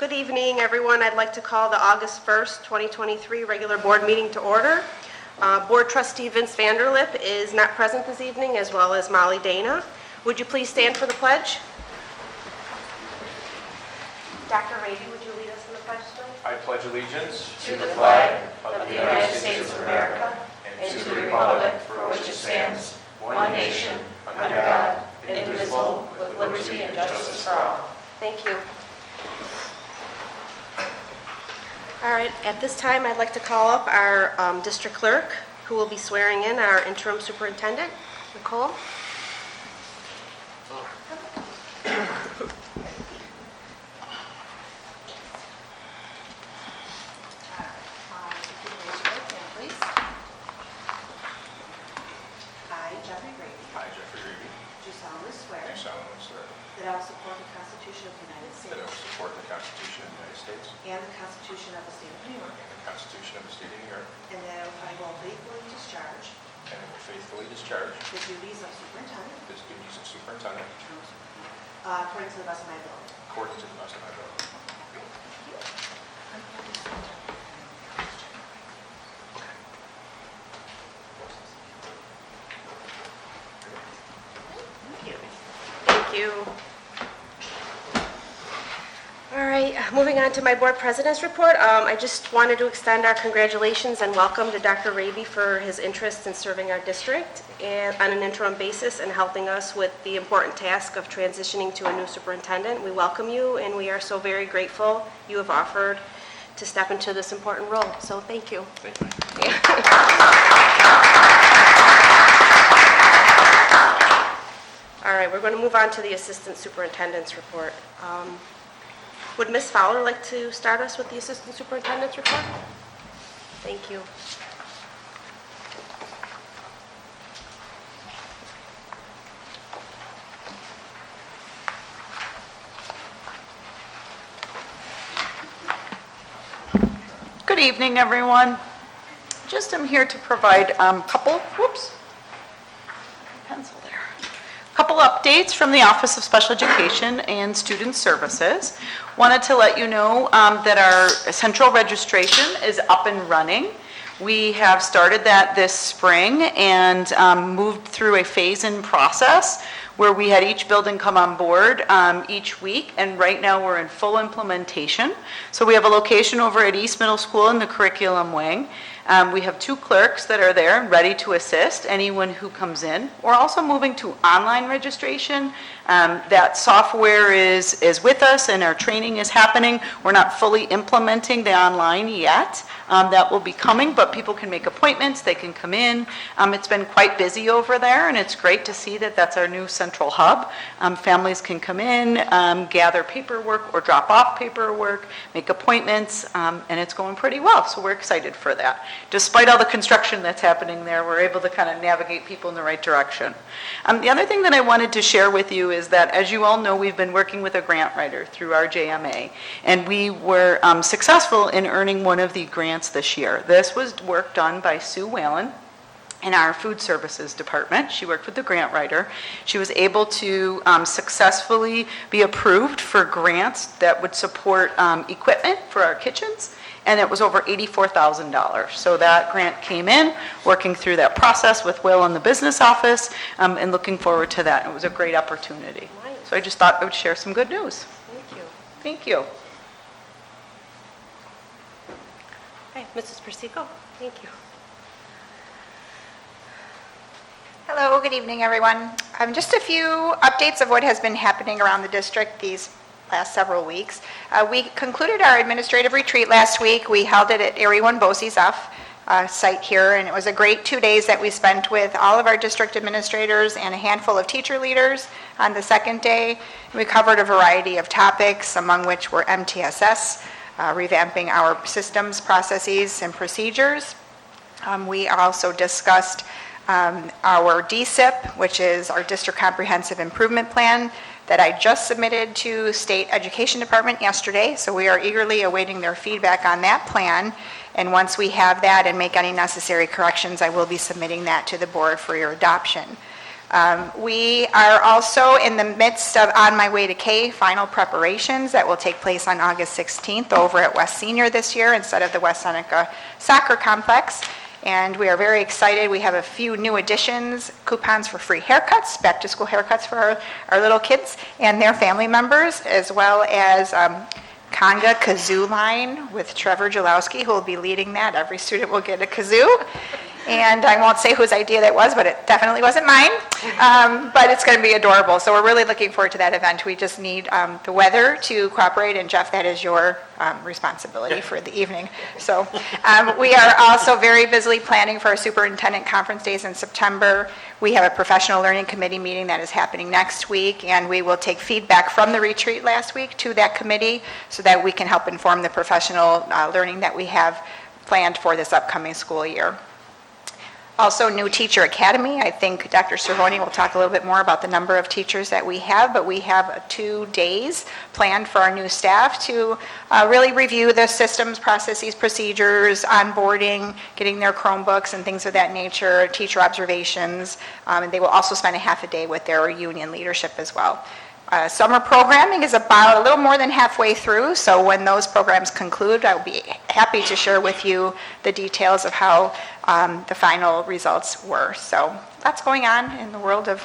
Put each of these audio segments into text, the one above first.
Good evening, everyone. I'd like to call the August 1st, 2023 regular board meeting to order. Board Trustee Vince Vanderlip is not present this evening, as well as Molly Dana. Would you please stand for the pledge? Dr. Raby, would you lead us in the pledge, please? I pledge allegiance to the flag of the United States of America and to the republic for which it stands, one nation, under God, indivisible, with liberty and justice for all. Thank you. All right, at this time, I'd like to call up our district clerk, who will be swearing in our interim superintendent, Nicole. That I will support the Constitution of the United States. That I will support the Constitution of the United States. And the Constitution of the State of New York. And the Constitution of the State of New York. And that I will faithfully discharge. And I will faithfully discharge. The duties of superintendent. The duties of superintendent. According to the best of my ability. According to the best of my ability. Thank you. All right, moving on to my board president's report. I just wanted to extend our congratulations and welcome to Dr. Raby for his interest in serving our district and on an interim basis and helping us with the important task of transitioning to a new superintendent. We welcome you, and we are so very grateful you have offered to step into this important role. So thank you. Thank you. All right, we're going to move on to the assistant superintendent's report. Would Ms. Fowler like to start us with the assistant superintendent's report? Thank you. Good evening, everyone. I'm here to provide couple updates from the Office of Special Education and Student Services. Wanted to let you know that our central registration is up and running. We have started that this spring and moved through a phase-in process where we had each building come on board each week, and right now we're in full implementation. So we have a location over at East Middle School in the curriculum wing. We have 2 clerks that are there ready to assist anyone who comes in. We're also moving to online registration. That software is with us and our training is happening. We're not fully implementing the online yet. That will be coming, but people can make appointments, they can come in. It's been quite busy over there, and it's great to see that that's our new central hub. Families can come in, gather paperwork or drop off paperwork, make appointments, and it's going pretty well, so we're excited for that. Despite all the construction that's happening there, we're able to kind of navigate people in the right direction. The other thing that I wanted to share with you is that, as you all know, we've been working with a grant writer through our JMA, and we were successful in earning one of the grants this year. This was work done by Sue Whalen in our food services department. She worked with the grant writer. She was able to successfully be approved for grants that would support equipment for our kitchens, and it was over $84,000. So that grant came in, working through that process with Will in the business office, and looking forward to that. It was a great opportunity. Nice. So I just thought I would share some good news. Thank you. Thank you. Okay, Mrs. Persico, thank you. Hello, good evening, everyone. Just a few updates of what has been happening around the district these last several weeks. We concluded our administrative retreat last week. We held it at Area 1 BOCE's site here, and it was a great 2 days that we spent with all of our district administrators and a handful of teacher leaders. On the second day, we covered a variety of topics, among which were MTSS, revamping our systems, processes, and procedures. We also discussed our DSIP, which is our District Comprehensive Improvement Plan, that I just submitted to State Education Department yesterday, so we are eagerly awaiting their feedback on that plan. And once we have that and make any necessary corrections, I will be submitting that to the board for your adoption. We are also in the midst of On My Way to K final preparations that will take place on August 16th over at West Senior this year instead of the West Seneca Soccer Complex. And we are very excited. We have a few new additions, coupons for free haircuts, back-to-school haircuts for our little kids and their family members, as well as conga kazoo line with Trevor Jalowski, who will be leading that. Every student will get a kazoo. And I won't say whose idea that was, but it definitely wasn't mine. But it's going to be adorable. So we're really looking forward to that event. We just need the weather to cooperate. And Jeff, that is your responsibility for the evening. So we are also very busily planning for our superintendent conference days in September. We have a professional learning committee meeting that is happening next week. And we will take feedback from the retreat last week to that committee so that we can help inform the professional learning that we have planned for this upcoming school year. Also, new teacher academy. I think Dr. Cervoni will talk a little bit more about the number of teachers that we have, but we have 2 days planned for our new staff to really review the systems, processes, procedures, onboarding, getting their Chromebooks and things of that nature, teacher observations, and they will also spend a half a day with their union leadership as well. Summer programming is about a little more than halfway through, so when those programs conclude, I will be happy to share with you the details of how the final results were. So that's going on in the world of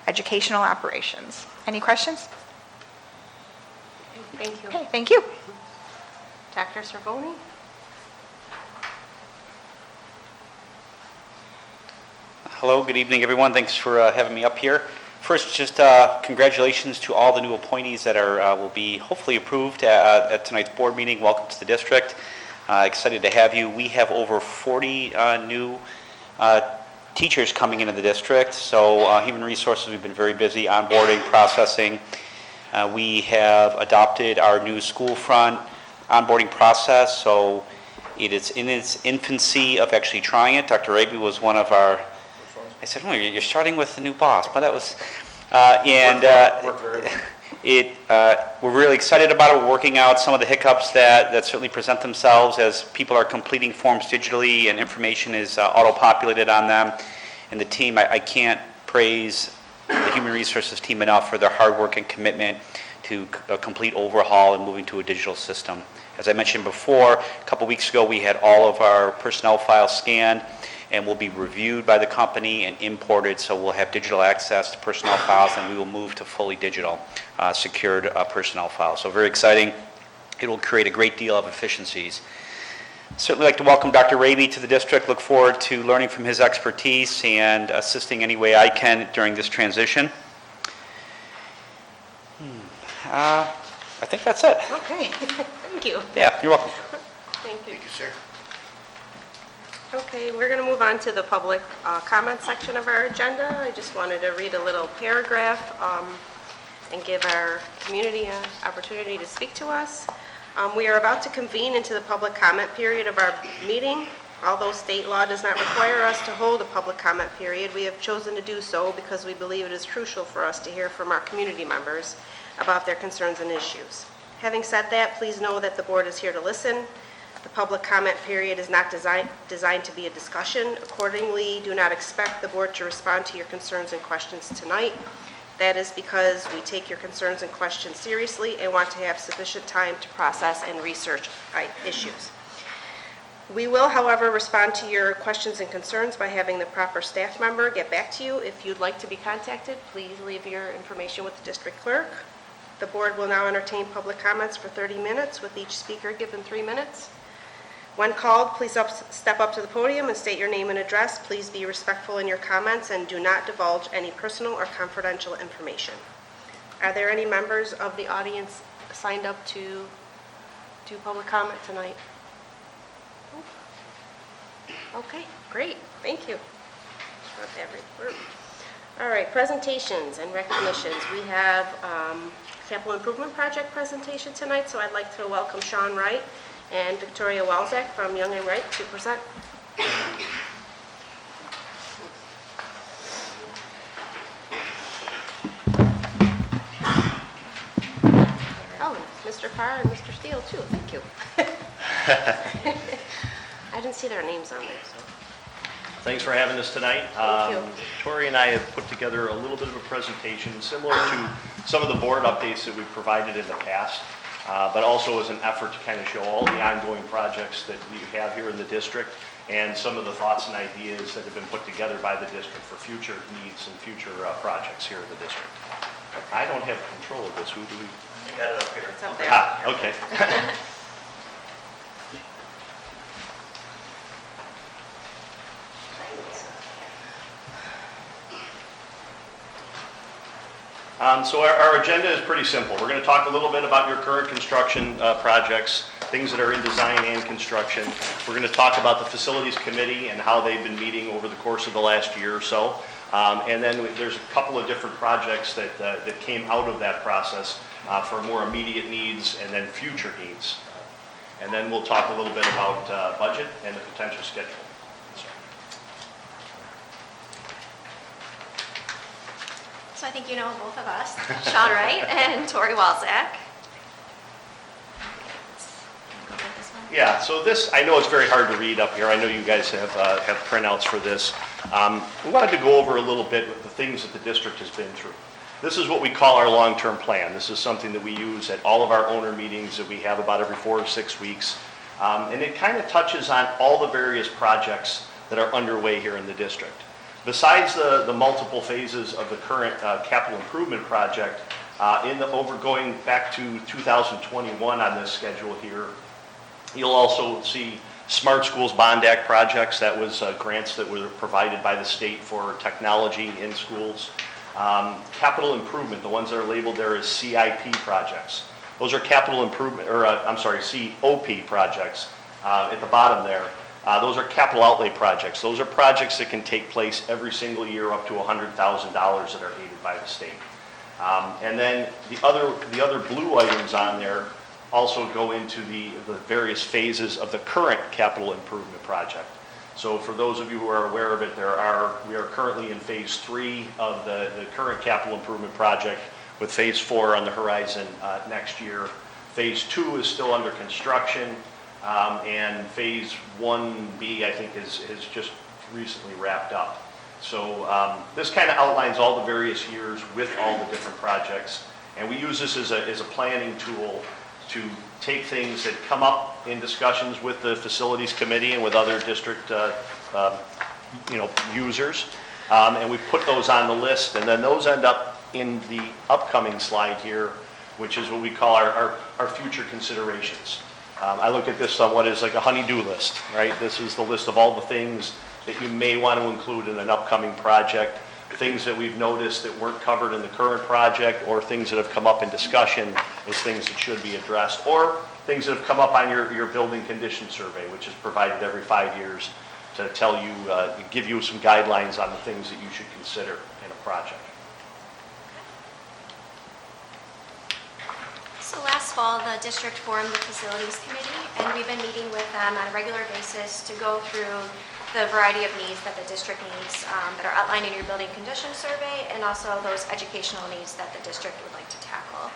educational operations. Any questions? Thank you. Okay, thank you. Dr. Cervoni? Hello, good evening, everyone. Thanks for having me up here. First, just congratulations to all the new appointees that will be hopefully approved at tonight's board meeting. Welcome to the district. Excited to have you. We have over 40 new teachers coming into the district. So Human Resources, we've been very busy onboarding, processing. We have adopted our new school front onboarding process. So it is in its infancy of actually trying it. Dr. Raby was one of our, I said, oh, you're starting with the new boss, but that was, Worked very well. we're really excited about it. We're working out some of the hiccups that certainly present themselves as people are completing forms digitally and information is auto-populated on them. And the team, I can't praise the Human Resources team enough for their hard work and commitment to a complete overhaul and moving to a digital system. As I mentioned before, a couple weeks ago we had all of our personnel files scanned and will be reviewed by the company and imported, so we'll have digital access to personnel files, and we will move to fully digital, secured personnel files. So very exciting. It will create a great deal of efficiencies. Certainly like to welcome Dr. Raby to the district. Look forward to learning from his expertise and assisting any way I can during this transition. I think that's it. Okay, thank you. Yeah, you're welcome. Thank you. Thank you, sir. Okay, we're going to move on to the public comment section of our agenda. I just wanted to read a little paragraph and give our community an opportunity to speak to us. We are about to convene into the public comment period of our meeting. Although state law does not require us to hold a public comment period, we have chosen to do so because we believe it is crucial for us to hear from our community members about their concerns and issues. Having said that, please know that the board is here to listen. The public comment period is not designed to be a discussion. Accordingly, do not expect the board to respond to your concerns and questions tonight. That is because we take your concerns and questions seriously and want to have sufficient time to process and research issues. We will, however, respond to your questions and concerns by having the proper staff member get back to you. If you'd like to be contacted, please leave your information with the district clerk. The board will now entertain public comments for 30 minutes, with each speaker given 3 minutes. When called, please step up to the podium and state your name and address. Please be respectful in your comments and do not divulge any personal or confidential information. Are there any members of the audience signed up to do public comment tonight? Okay, great, thank you. Not every group. All right, presentations and recognitions. We have capital improvement project presentation tonight, so I'd like to welcome Young Wright and Victoria Walzak from Young Wright to present. Oh, Mr. Carr and Mr. Steele too, thank you. I didn't see their names on there, so. Thanks for having us tonight. Thank you. Tori and I have put together a little bit of a presentation similar to some of the board updates that we've provided in the past, but also as an effort to kind of show all the ongoing projects that we have here in the district and some of the thoughts and ideas that have been put together by the district for future needs and future projects here in the district. I don't have control of this. Who do we? You got it up here. It's up there. Okay. So our agenda is pretty simple. We're going to talk a little bit about your current construction projects, things that are in design and construction. We're going to talk about the facilities committee and how they've been meeting over the course of the last year or so. And then there's a couple of different projects that came out of that process for more immediate needs and then future needs. And then we'll talk a little bit about budget and the potential schedule. So I think you know both of us, Sean Wright and Tori Walczak. Yeah, so this, I know it's very hard to read up here. I know you guys have printouts for this. We wanted to go over a little bit the things that the district has been through. This is what we call our long-term plan. This is something that we use at all of our owner meetings that we have about every 4 or 6 weeks. And it kind of touches on all the various projects that are underway here in the district. Besides the multiple phases of the current capital improvement project, going back to 2021 on this schedule here, you'll also see Smart Schools Bond Act projects. That was grants that were provided by the state for technology in schools. Capital improvement, the ones that are labeled there as CIP projects. Those are capital improvement, COP projects at the bottom there. Those are capital outlay projects. Those are projects that can take place every single year up to $100,000 that are aided by the state. And then the other blue items on there also go into the various phases of the current capital improvement project. So for those of you who are aware of it, we are currently in phase 3 of the current capital improvement project, with phase 4 on the horizon next year. Phase 2 is still under construction. And phase 1B, I think, is just recently wrapped up. So this kind of outlines all the various years with all the different projects. And we use this as a planning tool to take things that come up in discussions with the facilities committee and with other district users. And we put those on the list, and then those end up in the upcoming slide here, which is what we call our future considerations. I look at this somewhat as like a honey-do list, right? This is the list of all the things that you may want to include in an upcoming project, things that we've noticed that weren't covered in the current project, or things that have come up in discussion as things that should be addressed, or things that have come up on your building condition survey, which is provided every 5 years to tell you, give you some guidelines on the things that you should consider in a project. So last fall, the district formed the facilities committee, and we've been meeting with them on a regular basis to go through the variety of needs that the district needs that are outlined in your building condition survey, and also those educational needs that the district would like to tackle.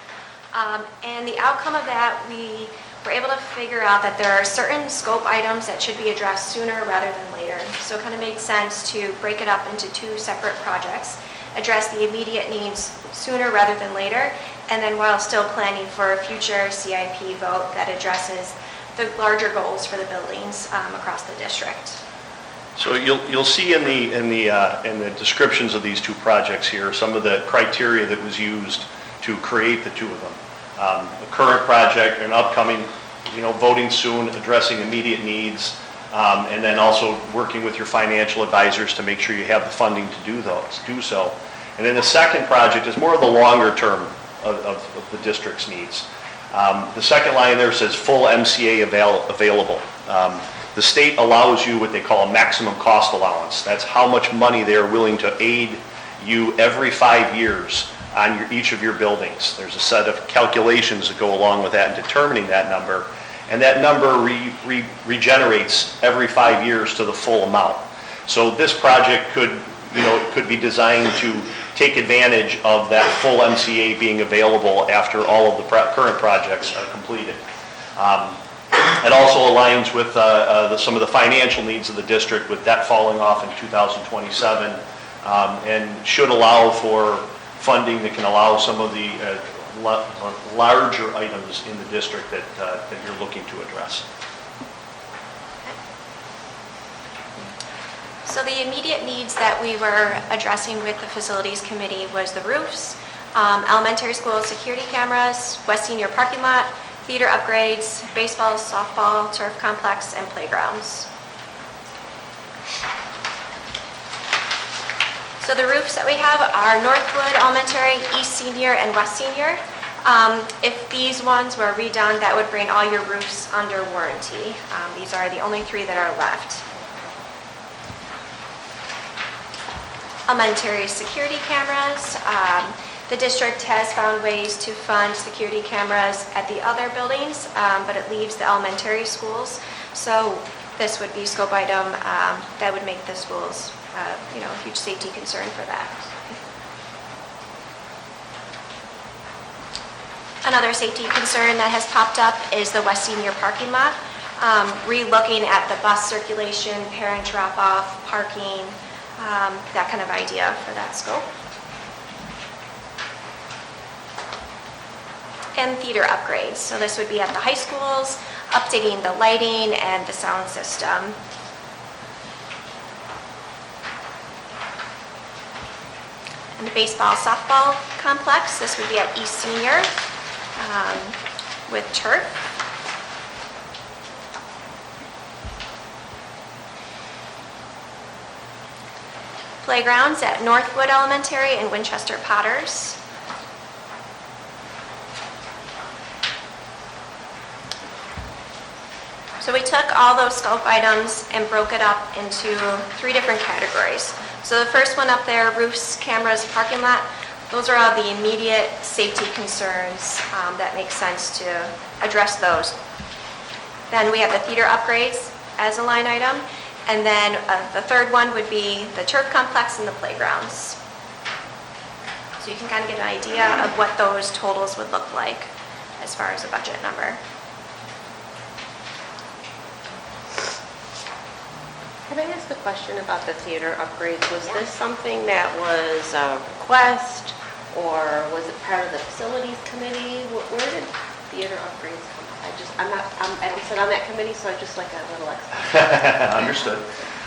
And the outcome of that, we were able to figure out that there are certain scope items that should be addressed sooner rather than later. So it kind of made sense to break it up into 2 separate projects, address the immediate needs sooner rather than later, and then while still planning for a future CIP vote that addresses the larger goals for the buildings across the district. So you'll see in the descriptions of these 2 projects here some of the criteria that was used to create the 2 of them. The current project, an upcoming, voting soon, addressing immediate needs, and then also working with your financial advisors to make sure you have the funding to do so. And then the second project is more of the longer term of the district's needs. The second line there says full MCA available. The state allows you what they call a maximum cost allowance. That's how much money they're willing to aid you every 5 years on each of your buildings. There's a set of calculations that go along with that in determining that number, and that number regenerates every 5 years to the full amount. So this project could be designed to take advantage of that full MCA being available after all of the current projects are completed. It also aligns with some of the financial needs of the district, with debt falling off in 2027, and should allow for funding that can allow some of the larger items in the district that you're looking to address. So the immediate needs that we were addressing with the facilities committee was the roofs, elementary school security cameras, West Senior parking lot, theater upgrades, baseball, softball, turf complex, and playgrounds. So the roofs that we have are Northwood Elementary, East Senior, and West Senior. If these ones were redone, that would bring all your roofs under warranty. These are the only 3 that are left. Elementary security cameras. The district has found ways to fund security cameras at the other buildings, but it leaves the elementary schools. So this would be scope item that would make the schools, a huge safety concern for that. Another safety concern that has popped up is the West Senior parking lot. Re-looking at the bus circulation, parent drop-off, parking, that kind of idea for that scope. And theater upgrades. So this would be at the high schools, updating the lighting and the sound system. And the baseball, softball complex, this would be at East Senior with turf. Playgrounds at Northwood Elementary and Winchester Potters. So we took all those scope items and broke it up into 3 different categories. So the first one up there, roofs, cameras, parking lot, those are all the immediate safety concerns that make sense to address those. Then we have the theater upgrades as a line item. And then the third one would be the turf complex and the playgrounds. So you can kind of get an idea of what those totals would look like as far as a budget number. Can I ask a question about the theater upgrades? Was this something that was a request, or was it part of the facilities committee? Where did theater upgrades come from? I don't sit on that committee, so I just like a little explanation. Understood.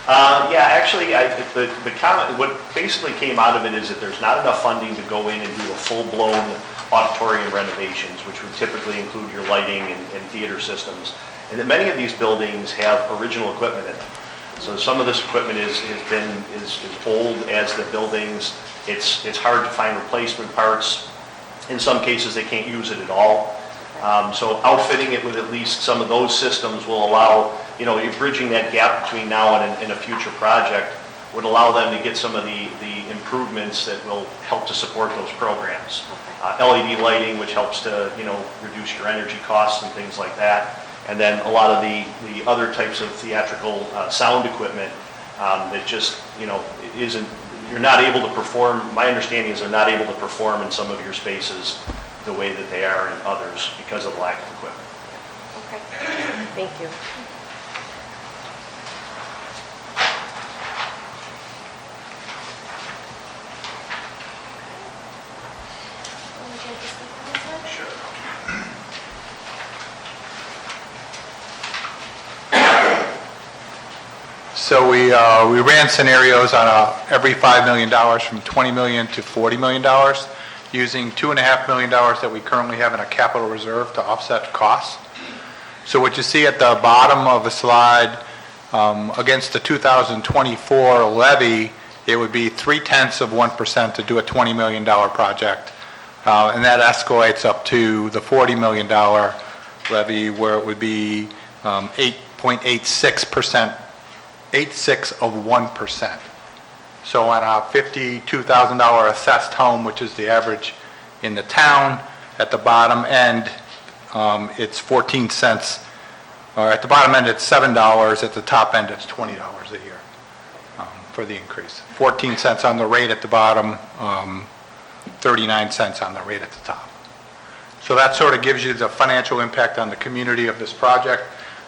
Yeah, actually, the comment, what basically came out of it is that there's not enough funding to go in and do a full-blown auditorium renovations, which would typically include your lighting and theater systems, and that many of these buildings have original equipment in them. So some of this equipment is old as the buildings. It's hard to find replacement parts. In some cases, they can't use it at all. So outfitting it with at least some of those systems will allow, you're bridging that gap between now and a future project, would allow them to get some of the improvements that will help to support those programs. LED lighting, which helps to, reduce your energy costs and things like that. And then a lot of the other types of theatrical sound equipment that just, you're not able to perform, my understanding is they're not able to perform in some of your spaces the way that they are in others because of lack of equipment. Okay, thank you. Sure. So we ran scenarios on every $5 million from $20 million to $40 million, using $2.5 million that we currently have in a capital reserve to offset costs. So what you see at the bottom of the slide, against the 2024 levy, it would be 0.3% to do a $20 million project. And that escalates up to the $40 million levy, where it would be 8.86%. 0.86%. So on a $52,000 assessed home, which is the average in the town, at the bottom end, it's 14 cents, or at the bottom end, it's $7, at the top end, it's $20 a year for the increase. 14 cents on the rate at the bottom, 39 cents on the rate at the top. So that sort of gives you the financial impact on the community of this project.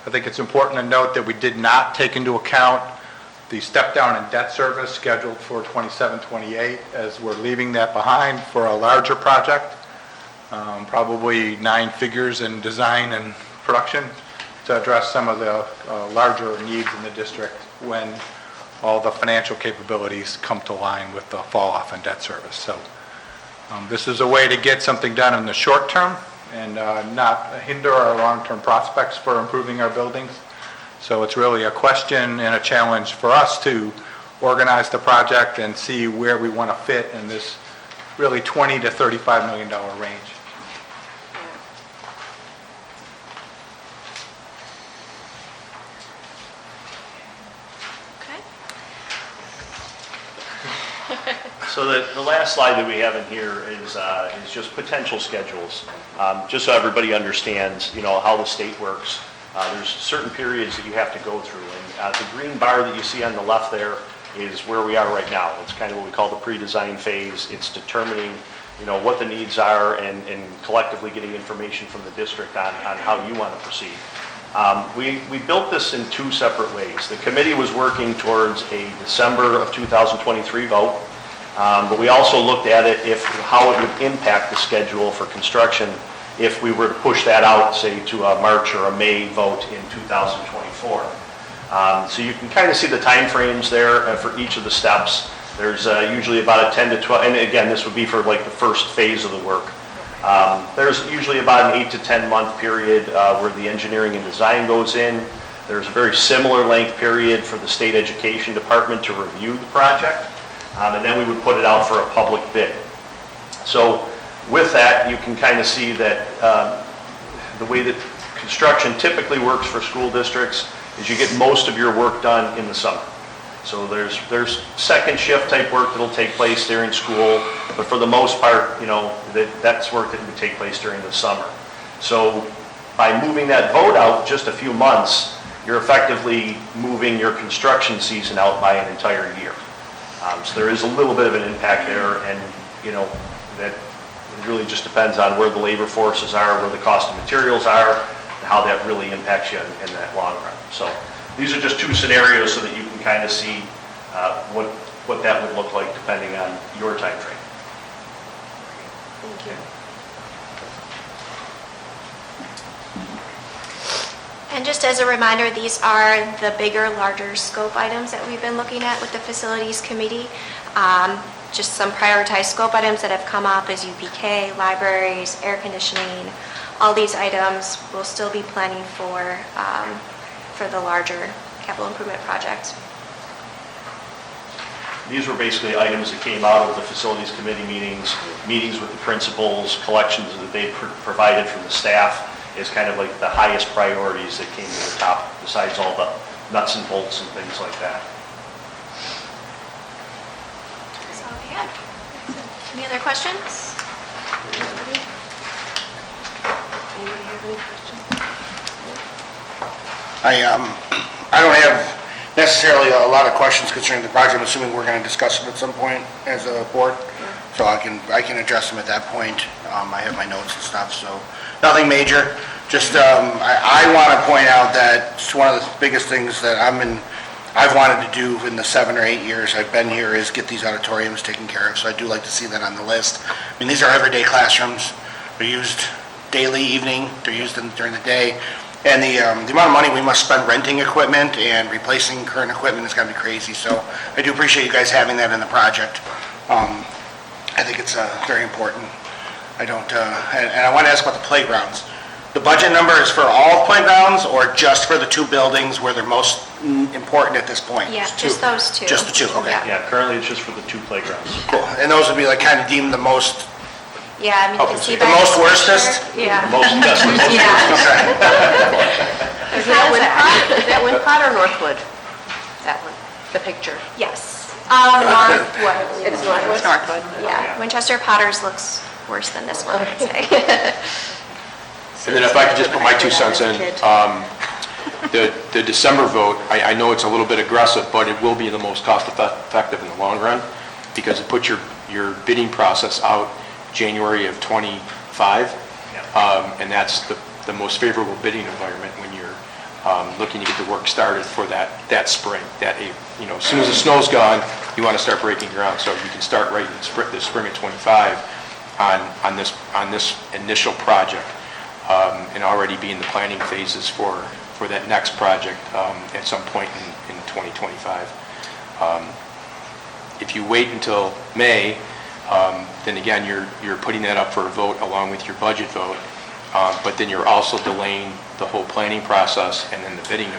I think it's important to note that we did not take into account the step down in debt service scheduled for 27, 28, as we're leaving that behind for a larger project, probably 9 figures in design and production to address some of the larger needs in the district when all the financial capabilities come to line with the fall off in debt service. So this is a way to get something done in the short term and not hinder our long-term prospects for improving our buildings. So it's really a question and a challenge for us to organize the project and see where we want to fit in this really $20 to $35 million range. So the last slide that we have in here is just potential schedules, just so everybody understands, how the state works. There's certain periods that you have to go through, and the green bar that you see on the left there is where we are right now. It's kind of what we call the pre-design phase. It's determining, what the needs are and collectively getting information from the district on how you want to proceed. We built this in 2 separate ways. The committee was working towards a December of 2023 vote, but we also looked at it how it would impact the schedule for construction if we were to push that out, say, to a March or a May vote in 2024. So you can kind of see the time frames there for each of the steps. There's usually about a 10 to 12, and again, this would be for like the first phase of the work. There's usually about an 8 to 10 month period where the engineering and design goes in. There's a very similar length period for the state education department to review the project, and then we would put it out for a public bid. So with that, you can kind of see that the way that construction typically works for school districts is you get most of your work done in the summer. So there's second shift type work that'll take place during school, but for the most part, that's work that would take place during the summer. So by moving that vote out just a few months, you're effectively moving your construction season out by an entire year. So there is a little bit of an impact there, and that it really just depends on where the labor forces are, where the cost of materials are, and how that really impacts you in that long run. So these are just 2 scenarios so that you can kind of see what that would look like depending on your time frame. Thank you. And just as a reminder, these are the bigger, larger scope items that we've been looking at with the Facilities Committee. Just some prioritized scope items that have come up is UPK, libraries, air conditioning. All these items we'll still be planning for the larger capital improvement project. These were basically items that came out of the Facilities Committee meetings with the principals, collections that they provided from the staff is kind of like the highest priorities that came to the top, besides all the nuts and bolts and things like that. That's all we had. Any other questions? Anybody have any questions? I don't have necessarily a lot of questions concerning the project. I'm assuming we're going to discuss it at some point as a board, so I can address them at that point. I have my notes and stuff, so nothing major. Just I want to point out that it's one of the biggest things that I've wanted to do in the 7 or 8 years I've been here is get these auditoriums taken care of. So I do like to see that on the list. I mean, these are everyday classrooms. They're used daily, evening. They're used during the day. And the amount of money we must spend renting equipment and replacing current equipment is going to be crazy. So I do appreciate you guys having that in the project. I think it's very important. And I want to ask about the playgrounds. The budget number is for all playgrounds or just for the 2 buildings where they're most important at this point? Yeah, just those 2. Just the 2, okay. Yeah, currently it's just for the 2 playgrounds. Cool. And those would be like kind of deemed the most, Yeah, I mean, you can see the by most the worstest? picture. Yeah. Most definitely. Yeah. Is that Wincott or Northwood? That one, the picture. Yes. Northwood. It's Northwood. Yeah, Winchester Potters looks worse than this one, I'd say. And then if I could just put my 2 cents in, the December vote, I know it's a little bit aggressive, but it will be the most cost effective in the long run because it puts your bidding process out January of 25, and that's the most favorable bidding environment when you're looking to get the work started for that spring, as soon as the snow's gone, you want to start breaking ground, so you can start right in the spring of '25 on this initial project, and already be in the planning phases for that next project at some point in 2025. If you wait until May, then again, you're putting that up for a vote along with your budget vote, but then you're also delaying the whole planning process and then the bidding,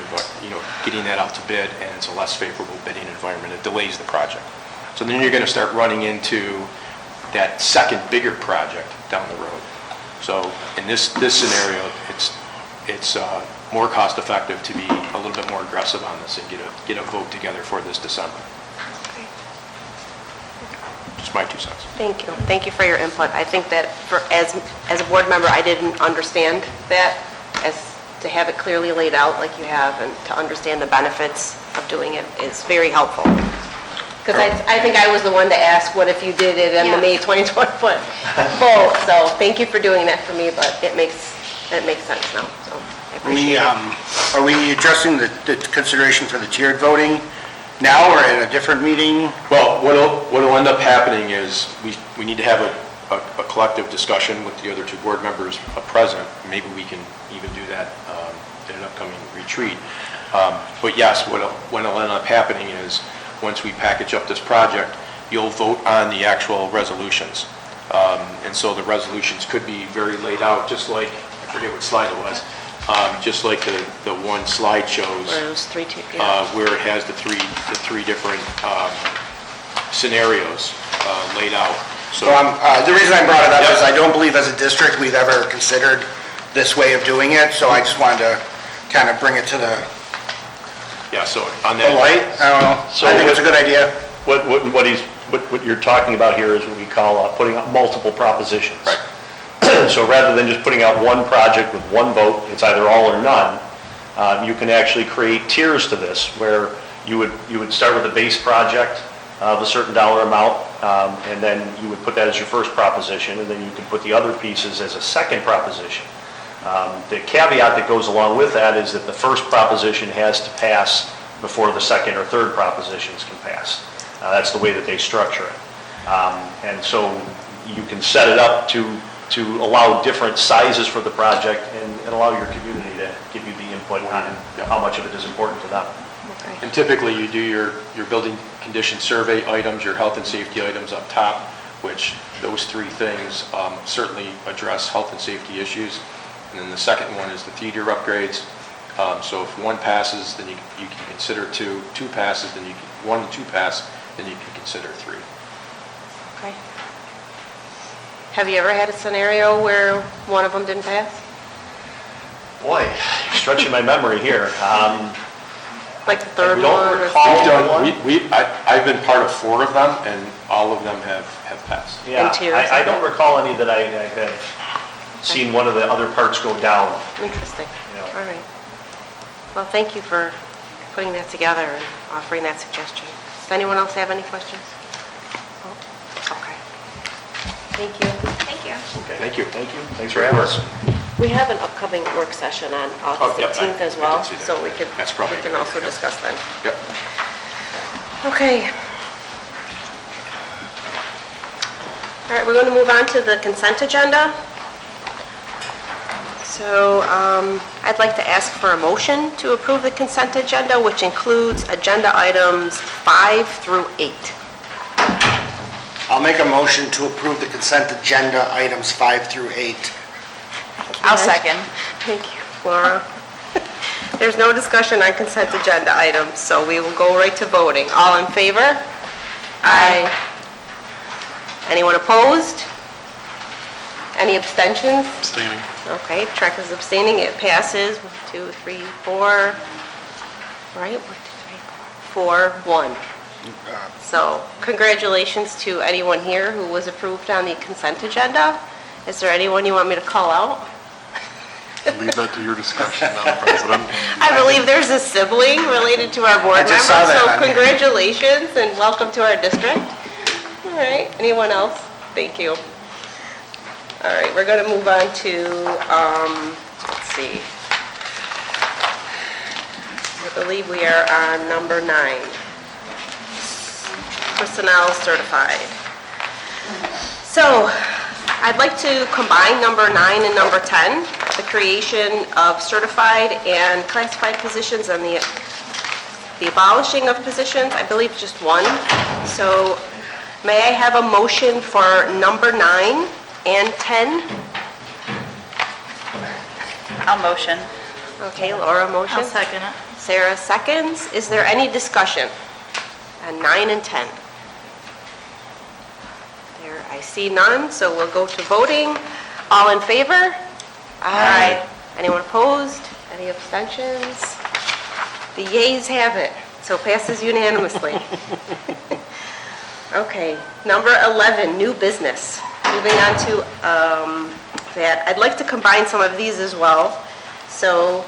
getting that out to bid, and it's a less favorable bidding environment. It delays the project. So then you're going to start running into that second bigger project down the road. So in this scenario, it's more cost effective to be a little bit more aggressive on this and get a vote together for this December. Just my 2 cents. Thank you. Thank you for your input. I think that as a board member, I didn't understand that, as to have it clearly laid out like you have, and to understand the benefits of doing it is very helpful. Because I think I was the one to ask, what if you did it in the May 2020 vote? So thank you for doing that for me, but it makes sense now, so I appreciate it. Are we addressing the consideration for the tiered voting now or at a different meeting? Well, what'll end up happening is we need to have a collective discussion with the other 2 board members present. Maybe we can even do that in an upcoming retreat. But yes, what'll end up happening is once we package up this project, you'll vote on the actual resolutions. And so the resolutions could be very laid out, just like, I forget what slide it was, just like the one slide shows. Where it was 3, 2, Where it has the three different scenarios laid out. So The reason I brought it up is I don't believe as a district we've ever considered this way of doing it, so I just wanted to kind of bring it to the so on that. light. I don't know. So I think it's a good idea. What you're talking about here is what we call putting out multiple propositions. Right. So rather than just putting out one project with one vote, it's either all or none, you can actually create tiers to this, where you would start with a base project of a certain dollar amount, and then you would put that as your first proposition, and then you can put the other pieces as a second proposition. The caveat that goes along with that is that the first proposition has to pass before the second or third propositions can pass. That's the way that they structure it. And so you can set it up to allow different sizes for the project and allow your community to give you the input on how much of it is important to them. And typically you do your building condition survey items, your health and safety items up top, which those 3 things certainly address health and safety issues. And then the second one is the theater upgrades. So if 1 passes, then you can consider 2. 2 passes, then 1 and 2 pass, then you can consider 3. Okay. Have you ever had a scenario where one of them didn't pass? Boy, you're stretching my memory here. Like the third I don't one? recall. I've been part of 4 of them, and all of them have passed. Yeah, And tiers, I don't recall any that I have seen one of the other parts go down. Interesting. Yeah. All right. Well, thank you for putting that together and offering that suggestion. Does anyone else have any questions? Oh, okay. Thank you. Thank you. Okay. Thank you. Thanks for having us. We have an upcoming work session on August yep, 18th as I well, did see that. so we That's probably can good. also discuss then. Yep. Okay. All right, we're going to move on to the consent agenda. So I'd like to ask for a motion to approve the consent agenda, which includes agenda items 5 through 8. I'll make a motion to approve the consent agenda items 5 through 8. I'll second. Thank you, Laura. There's no discussion on consent agenda items, so we will go right to voting. All in favor? Aye. Anyone opposed? Any abstentions? Abstaining. Okay, Trek is abstaining, it passes. 1, 2, 3, 4, right? 1, 2, 3, 4, 1. So congratulations to anyone here who was approved on the consent agenda. Is there anyone you want me to call out? Leave that to your discussion, Madam President. I believe there's a sibling related to our board I member, just saw that so on here. congratulations and welcome to our district. All right, anyone else? Thank you. All right, we're going to move on to, let's see. I believe we are on number 9. Personnel certified. So, I'd like to combine number 9 and number 10, the creation of certified and classified positions and the abolishing of positions, I believe just one. So, may I have a motion for number 9 and 10? I'll motion. Okay, Laura motion. second it. Sarah seconds. Is there any discussion on 9 and 10? There, I see none, so we'll go to voting. All in favor? Aye. Anyone opposed? Any abstentions? The yeas have it, so passes unanimously. Okay, number 11, new business. Moving on to that, I'd like to combine some of these as well, so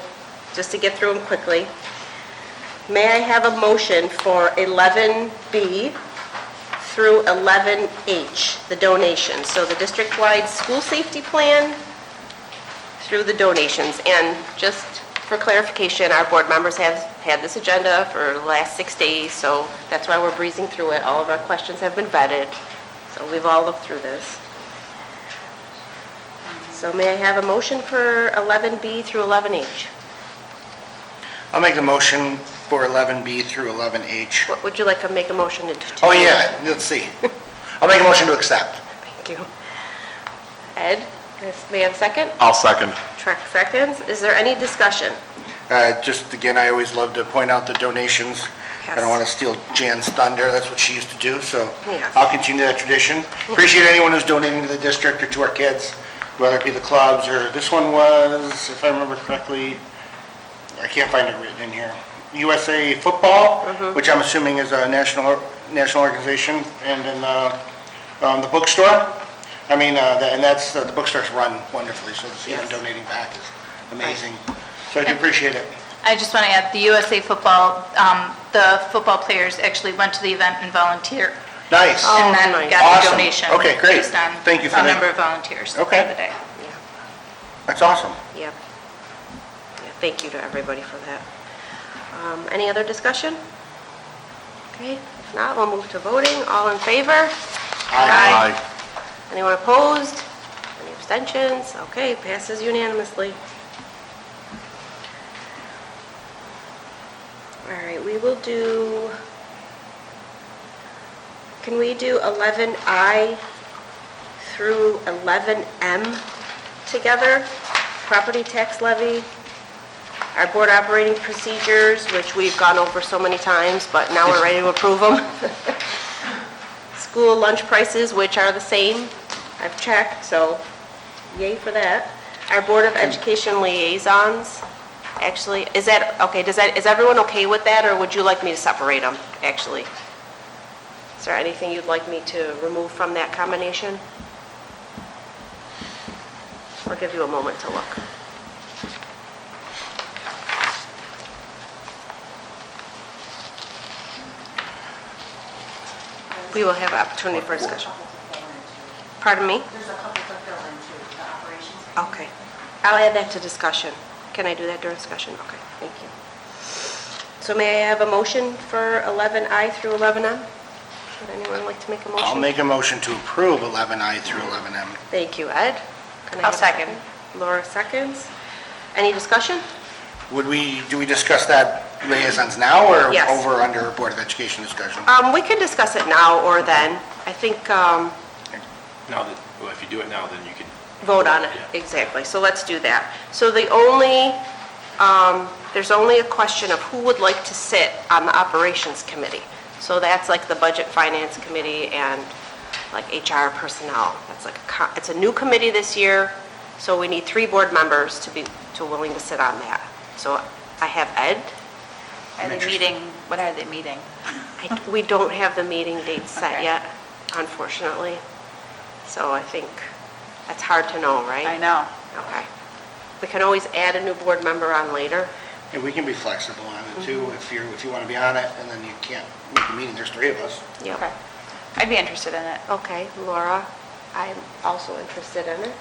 just to get through them quickly. May I have a motion for 11B through 11H, the donations? So the district-wide school safety plan through the donations. And just for clarification, our board members have had this agenda for the last 6 days, so that's why we're breezing through it. All of our questions have been vetted, so we've all looked through this. So may I have a motion for 11B through 11H? I'll make the motion for 11B through 11H. What would you like to make a motion to? Oh, yeah, let's see. I'll make a motion to accept. Thank you. Ed, may I have a second? I'll second. Trek seconds. Is there any discussion? Just again, I always love to point out the donations. I don't want to steal Jan's thunder, that's what she used to do, so Yes. I'll continue that tradition. Appreciate anyone who's donating to the district or to our kids, whether it be the clubs or, this one was, if I remember correctly, I can't find it written in here, USA Football, which I'm assuming is a national organization, and then the bookstore. I mean, and that's, the bookstores run wonderfully, so to see them donating back is amazing. So I do appreciate it. I just want to add, the USA Football, the football players actually went to the event and volunteered. Nice. And then nice. got the Awesome. donation. Okay, great. Based on Thank you for a that. number of volunteers for Okay. the day. That's awesome. Yep. Yeah, thank you to everybody for that. Any other discussion? Okay, if not, we'll move to voting. All in favor? Aye. Anyone opposed? Any abstentions? Okay, passes unanimously. All right, we will do, can we do 11I through 11M together? Property tax levy, our board operating procedures, which we've gone over so many times, but now we're ready to approve them. School lunch prices, which are the same, I've checked, so yay for that. Our Board of Education liaisons, actually, is that, okay, is everyone okay with that, or would you like me to separate them, actually? Is there anything you'd like me to remove from that combination? I'll give you a moment to look. We will have an opportunity for discussion. Pardon me? There's a couple to fill in too, the operations. Okay. I'll add that to discussion. Can I do that during discussion? Okay, thank you. So may I have a motion for 11I through 11M? Would anyone like to make a motion? I'll make a motion to approve 11I through 11M. Thank you, Ed. Can I I'll have a second. Laura seconds. Any discussion? Do we discuss that liaisons now or Yes. over under Board of Education discussion? We can discuss it now or then. I think, Now that, well, if you do it now, then you can. vote on it, exactly. So let's do that. So there's only a question of who would like to sit on the operations committee. So that's like the budget finance committee and like HR personnel. That's like, it's a new committee this year, so we need 3 board members to willing to sit on that. So I have Ed. Are they meeting, what are they meeting? We don't have the meeting date set Okay. yet, unfortunately. So I think that's hard to know, right? I know. Okay. We can always add a new board member on later. And we can be flexible on it too, if you want to be on it and then you can't make a meeting, there's 3 of us. Yep. Okay. I'd be interested in it. Okay, Laura, I'm also interested in it.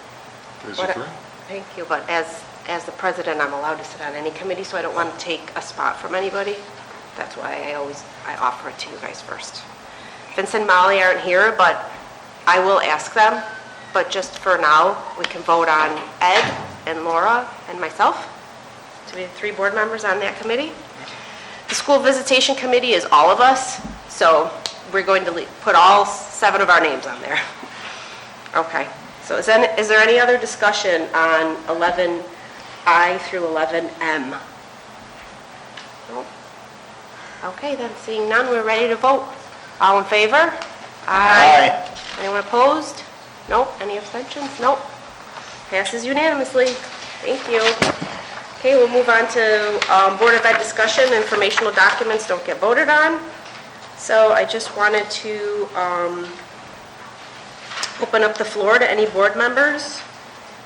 Is What- it free? Thank you, but as as the president, I'm allowed to sit on any committee, so I don't want to take a spot from anybody. That's why I offer it to you guys first. Vince and Molly aren't here, but I will ask them. But just for now, we can vote on Ed and Laura and myself to be the 3 board members on that committee. The school visitation committee is all of us, so we're going to put all 7 of our names on there. Okay, so is there any other discussion on 11I through 11M? Nope. Okay, then seeing none, we're ready to vote. All in favor? Aye. Anyone opposed? Nope. Any abstentions? Nope. Passes unanimously. Thank you. Okay, we'll move on to Board of Ed discussion. Informational documents don't get voted on. So I just wanted to open up the floor to any board members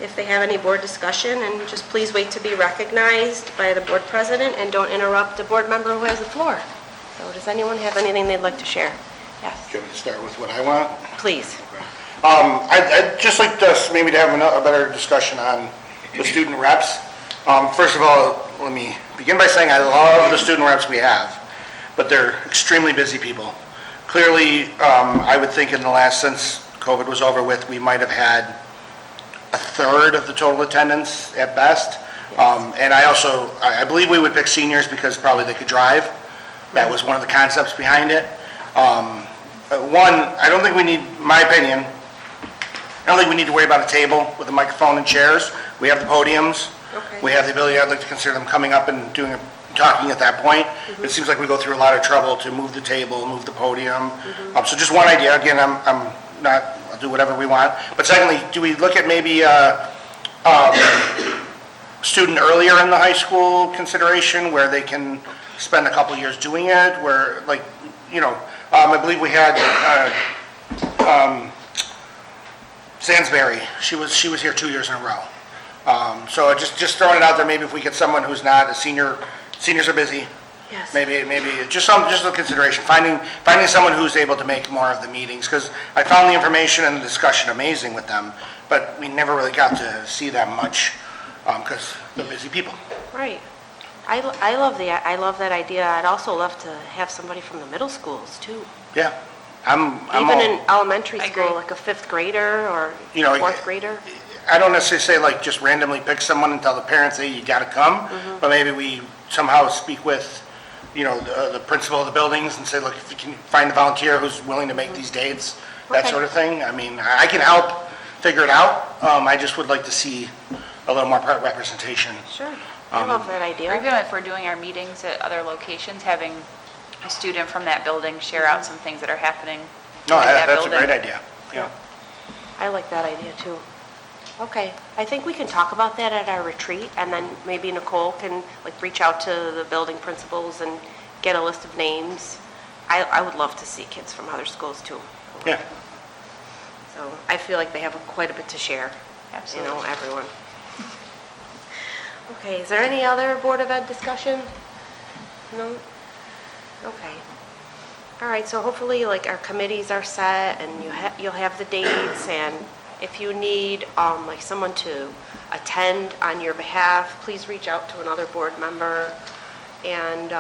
if they have any board discussion, and just please wait to be recognized by the board president and don't interrupt the board member who has the floor. So does anyone have anything they'd like to share? Yes, Do you want me to start with what I want? please. I'd just like us maybe to have a better discussion on the student reps. First of all, let me begin by saying I love the student reps we have, but they're extremely busy people. Clearly, I would think in the last, since COVID was over with, we might have had a third of the total attendance at best. And I believe we would pick seniors because probably they could drive. That was one of the concepts behind it. I don't think we need, my opinion, I don't think we need to worry about a table with a microphone and chairs. We have the podiums. Okay. We have the ability, I'd like to consider them coming up and talking at that point. It seems like we go through a lot of trouble to move the table, move the podium. So just one idea, again, I'll do whatever we want. But secondly, do we look at maybe student earlier in the high school consideration where they can spend a couple years doing it, where I believe we had Sansbury, she was here 2 years in a row. So just throwing it out there, maybe if we get someone who's not a senior, seniors are busy. Yes. Maybe just a consideration, finding someone who's able to make more of the meetings, because I found the information and the discussion amazing with them, but we never really got to see them much, because they're busy people. Right. I love that idea. I'd also love to have somebody from the middle schools too. Yeah. I'm Even all- in elementary I school, agree. like a 5th grader or You know, 4th grader. I don't necessarily say like just randomly pick someone and tell the parents, hey, you gotta come, but maybe we somehow speak with, the principal of the buildings and say, look, if you can find a volunteer who's willing to make these dates, that Okay. sort of thing. I mean, I can help figure it out. I just would like to see a little more representation. Sure. I love that Or idea. even if we're doing our meetings at other locations, having a student from that building share out some things that are happening No, in that that's a building. great idea. Yeah. I like that idea too. Okay, I think we can talk about that at our retreat, and then maybe Nicole can reach out to the building principals and get a list of names. I would love to see kids from other schools too. Yeah. So I feel like they have quite a bit to share. Absolutely. Everyone. Okay, is there any other Board of Ed discussion? No? Okay. All right, so hopefully, our committees are set, and you'll have the dates, and if you need, someone to attend on your behalf, please reach out to another board member. And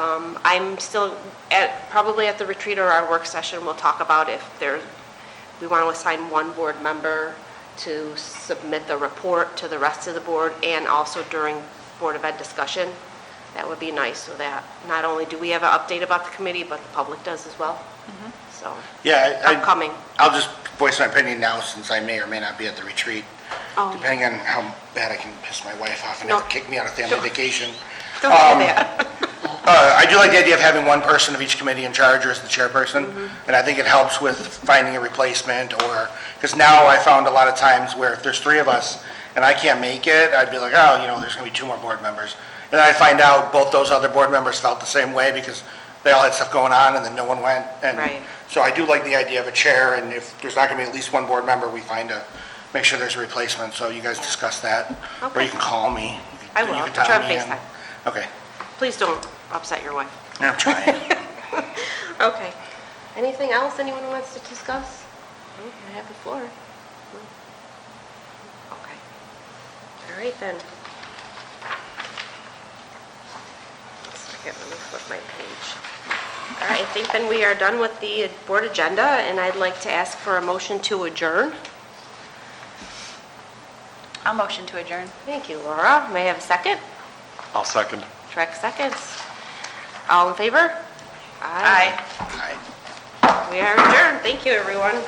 I'm still, probably at the retreat or our work session, we'll talk about if we want to assign one board member to submit the report to the rest of the board, and also during Board of Ed discussion. That would be nice, so that not only do we have an update about the committee, but the public does as well. So, Yeah, upcoming. I'll just voice my opinion now, since I may or may not be at the retreat, Oh, depending on how bad I can piss my wife off and No. have to kick me out of family vacation. don't do that. I do like the idea of having one person of each committee in charge, or as the chairperson, and I think it helps with finding a replacement, because now I found a lot of times where if there's 3 of us and I can't make it, I'd be like, there's going to be 2 more board members. And then I find out both those other board members felt the same way because they all had stuff going on and then no one went. And Right. so I do like the idea of a chair, and if there's not going to be at least one board member, we make sure there's a replacement, so you guys discuss that. Or Okay. you can call me. I You will. can I'll tell try and me, FaceTime. Okay, Please don't upset your wife. I'm trying. Okay. Anything else anyone wants to discuss? No, I have the floor. No. Okay. All right then. second, let me flip my page. All right, I think then we are done with the board agenda, and I'd like to ask for a motion to adjourn. I'll motion to adjourn. Thank you, Laura. May I have a second? I'll second. Trek seconds. All in favor? Aye. We are adjourned. Thank you, everyone.